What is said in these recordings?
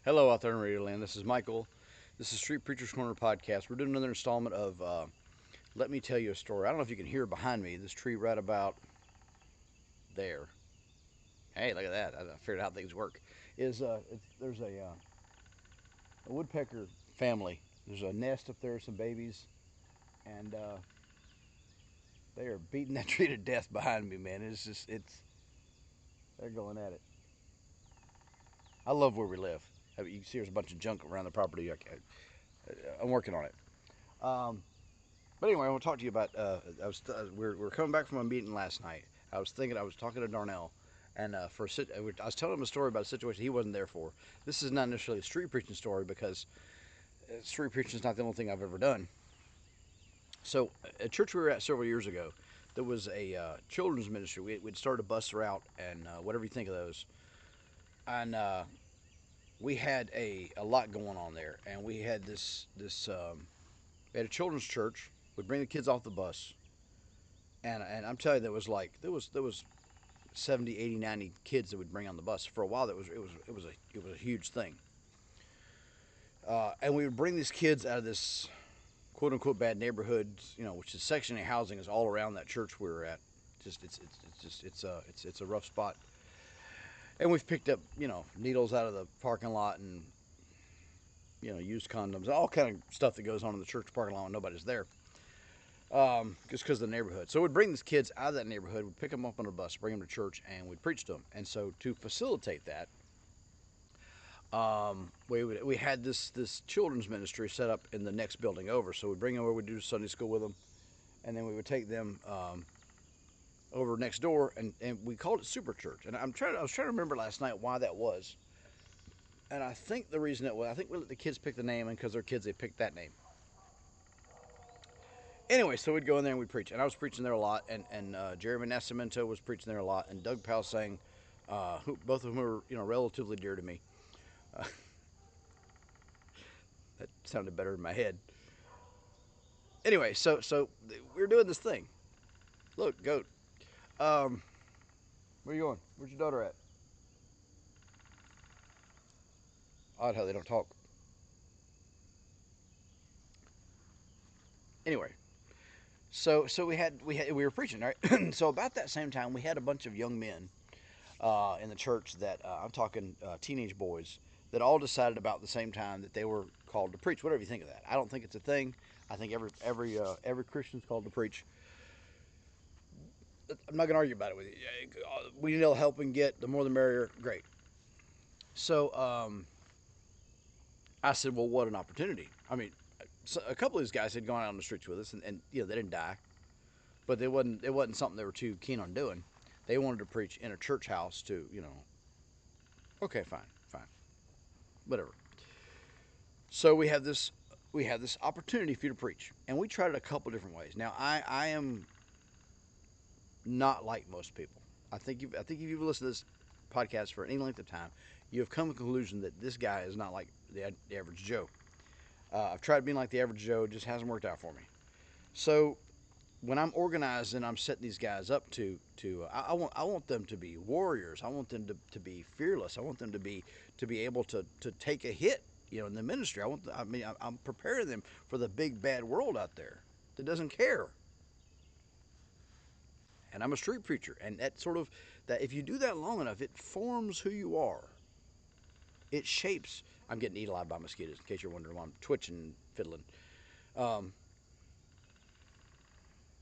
Hello out there in Radio Land. This is Michael. This is Street Preachers Corner podcast. We're doing another installment of Let Me Tell You a Story. I don't know if you can hear behind me this tree right about there. Hey, look at that. I figured out how things work. There's a woodpecker family. There's a nest up there, some babies, and they are beating that tree to death behind me, man. They're going at it. I love where we live. I mean, you can see there's a bunch of junk around the property. I'm working on it. Um, But anyway, I want to talk to you about. We're coming back from a meeting last night. I was talking to Darnell, and I was telling him a story about a situation he wasn't there for. This is not necessarily a street preaching story because street preaching is not the only thing I've ever done. So, a church we were at several years ago, there was a children's ministry. We'd started a bus route and whatever you think of those, and we had a lot going on there. And we had we had a children's church. We'd bring the kids off the bus, and I'm telling you, there was 70, 80, 90 kids that we'd bring on the bus. For a while, it was a huge thing. And we would bring these kids out of this quote unquote bad neighborhood, which is Section 8 housing is all around that church we were at. It's a rough spot. And we've picked up needles out of the parking lot and used condoms, all kind of stuff that goes on in the church parking lot when nobody's there. Just because of the neighborhood. So we'd bring these kids out of that neighborhood, we'd pick them up on a bus, bring them to church, and we'd preach to them. And so to facilitate that, we had this children's ministry set up in the next building over. So we'd bring them over, we'd do Sunday school with them, and then we would take them over next door, and we called it Super Church. And I was trying to remember last night why that was. And I think the reason it was, I think we let the kids pick the name, and because they're kids, they picked that name. Anyway, so we'd go in there and we'd preach, and I was preaching there a lot, and Jeremy Nascimento was preaching there a lot, and Doug Palsang, both of whom are relatively dear to me. Uh, that sounded better in my head. Anyway, so we were doing this thing. Look, goat. Um, where are you going? Where's your daughter at? Odd how they don't talk. Anyway, so we were preaching, right? So about that same time, we had a bunch of young men in the church that I'm talking teenage boys that all decided about the same time that they were called to preach. Whatever you think of that, I don't think it's a thing. I think every Christian's called to preach. I'm not gonna argue about it with you. We need all the help we can get. The more the merrier. Great. So I said, well, what an opportunity. I mean, so a couple of these guys had gone out on the streets with us, and they didn't die, but it wasn't something they were too keen on doing. They wanted to preach in a church house too. Okay, fine, fine, whatever. So we have this opportunity for you to preach, and we tried it a couple different ways. Now I am not like most people. I think if you've listened to this podcast for any length of time, you have come to the conclusion that this guy is not like the average Joe. I've tried being like the average Joe, it just hasn't worked out for me. So when I'm organizing, I'm setting these guys up I want them to be warriors. I want them to be fearless. I want them to be able to take a hit, in the ministry. I'm preparing them for the big bad world out there that doesn't care. And I'm a street preacher, and that if you do that long enough, it forms who you are. It shapes. I'm getting eaten alive by mosquitoes. In case you're wondering why I'm twitching and fiddling, um,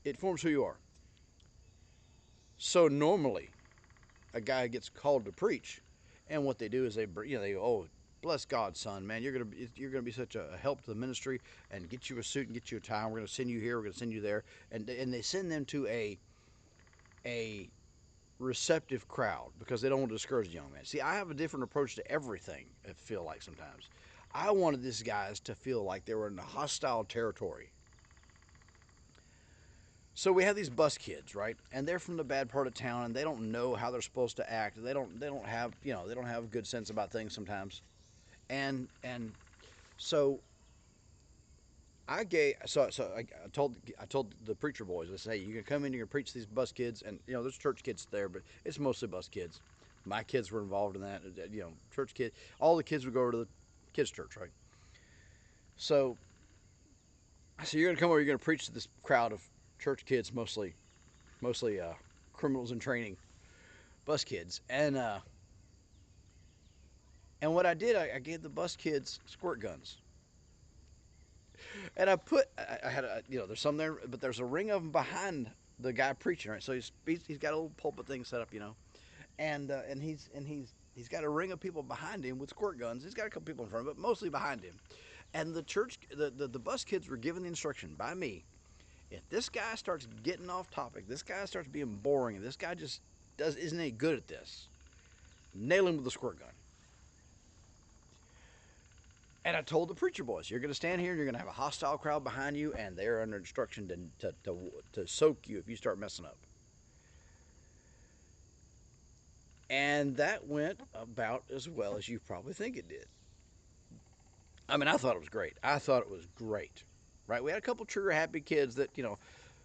it forms who you are. So normally, a guy gets called to preach, and what they do is they go, oh, bless God, son, man, you're gonna be such a help to the ministry, and get you a suit and get you a tie. We're gonna send you here. We're gonna send you there, and they send them to a receptive crowd because they don't want to discourage the young man. See, I have a different approach to everything. I feel like sometimes I wanted these guys to feel like they were in a hostile territory. So we have these bus kids, right? And they're from the bad part of town, and they don't know how they're supposed to act. They don't have a good sense about things sometimes. And so I told the preacher boys, I said, hey, you can come in here and preach to these bus kids, and there's church kids there, but it's mostly bus kids. My kids were involved in that. Church kid. All the kids would go over to the kids' church, right? So I said, "You're going to come over. You're going to preach to this crowd of church kids, mostly criminals in training, bus kids." And what I did, I gave the bus kids squirt guns. And I had there's some there, but there's a ring of them behind the guy preaching, right? So he's got a little pulpit thing set up, and he's got a ring of people behind him with squirt guns. He's got a couple people in front of him, but mostly behind him. And the bus kids were given the instruction by me: if this guy starts getting off topic, this guy starts being boring, and this guy just isn't any good at this, nail him with a squirt gun. And I told the preacher boys, you're going to stand here and you're going to have a hostile crowd behind you, and they're under instruction to soak you if you start messing up. And that went about as well as you probably think it did. I mean, I thought it was great. I thought it was great, right? We had a couple trigger happy kids that,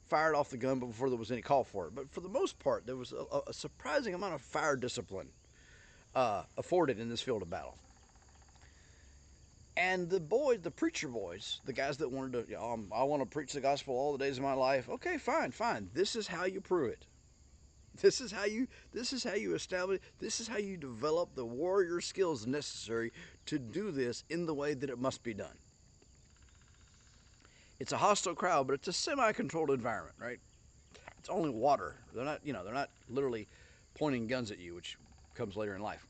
fired off the gun before there was any call for it. But for the most part, there was a surprising amount of fire discipline afforded in this field of battle. And the preacher boys, the guys that wanted to, I want to preach the gospel all the days of my life. Okay, fine. This is how you prove it. This is how you establish. This is how you develop the warrior skills necessary to do this in the way that it must be done. It's a hostile crowd, but it's a semi-controlled environment, right? It's only water. They're not literally pointing guns at you, which comes later in life.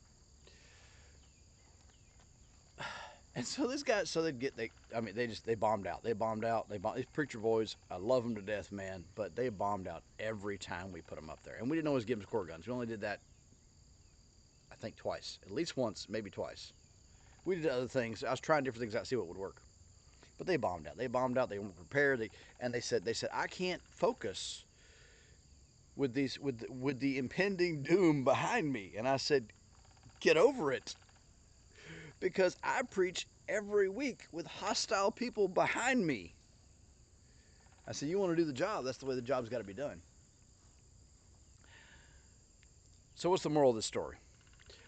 And so this guy, they bombed out. These preacher boys, I love them to death, man, but they bombed out every time we put them up there. And we didn't always give them squirt guns. We only did that, I think, twice. At least once, maybe twice. We did other things. I was trying different things out to see what would work. But they bombed out. They weren't prepared. They said, I can't focus with the impending doom behind me. And I said, get over it. Because I preach every week with hostile people behind me. I said, you want to do the job, that's the way the job's got to be done. So what's the moral of this story?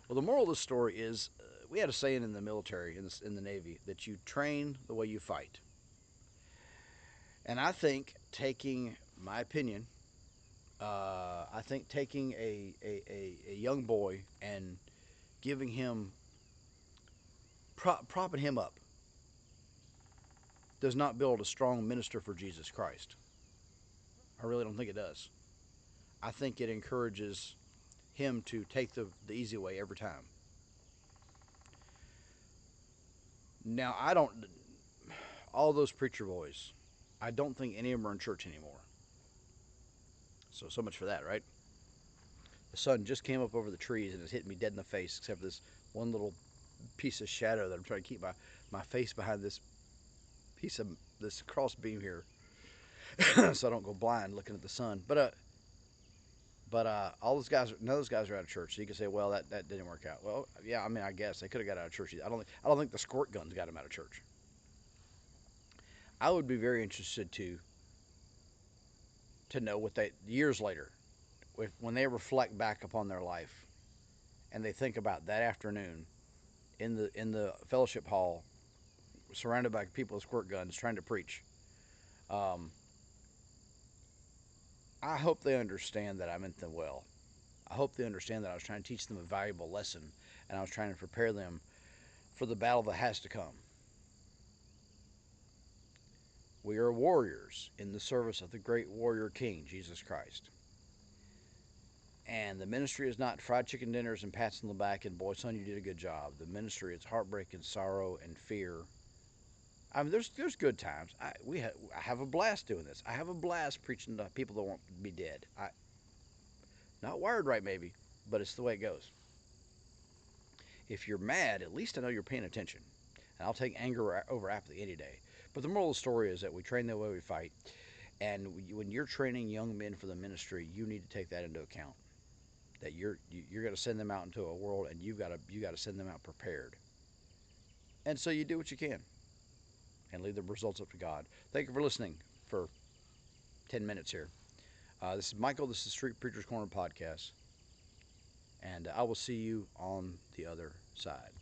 Well, the moral of the story is we had a saying in the military, in the Navy, that you train the way you fight. And I think taking my opinion, taking a young boy and giving him, propping him up, does not build a strong minister for Jesus Christ. I really don't think it does. I think it encourages him to take the easy way every time. Now, all those preacher boys, I don't think any of them are in church anymore. So much for that, right? The sun just came up over the trees and it's hitting me dead in the face, except for this one little piece of shadow that I'm trying to keep my face behind this piece of this cross beam here so I don't go blind looking at the sun. But all those guys, none of those guys are out of church. So you can say, well, that didn't work out. Well, yeah, I mean, I guess they could have got out of church. I don't think the squirt guns got them out of church. I would be very interested to know what they years later, when they reflect back upon their life, and they think about that afternoon in the fellowship hall, surrounded by people with squirt guns, trying to preach. I hope they understand that I meant them well. I hope they understand that I was trying to teach them a valuable lesson, and I was trying to prepare them for the battle that has to come. We are warriors in the service of the great warrior king, Jesus Christ. And the ministry is not fried chicken dinners and pats on the back and, boy, son, you did a good job. The ministry is heartbreak and sorrow and fear. I mean, there's good times. I have a blast doing this. I have a blast preaching to people that won't be dead. Not wired right, maybe, but it's the way it goes. If you're mad, at least I know you're paying attention. And I'll take anger over apathy any day. But the moral of the story is that we train the way we fight. And when you're training young men for the ministry, you need to take that into account. That you're going to send them out into a world, and you got to send them out prepared. And so you do what you can, and leave the results up to God. Thank you for listening for 10 minutes here. This is Michael. This is Street Preachers Corner Podcast. And I will see you on the other side.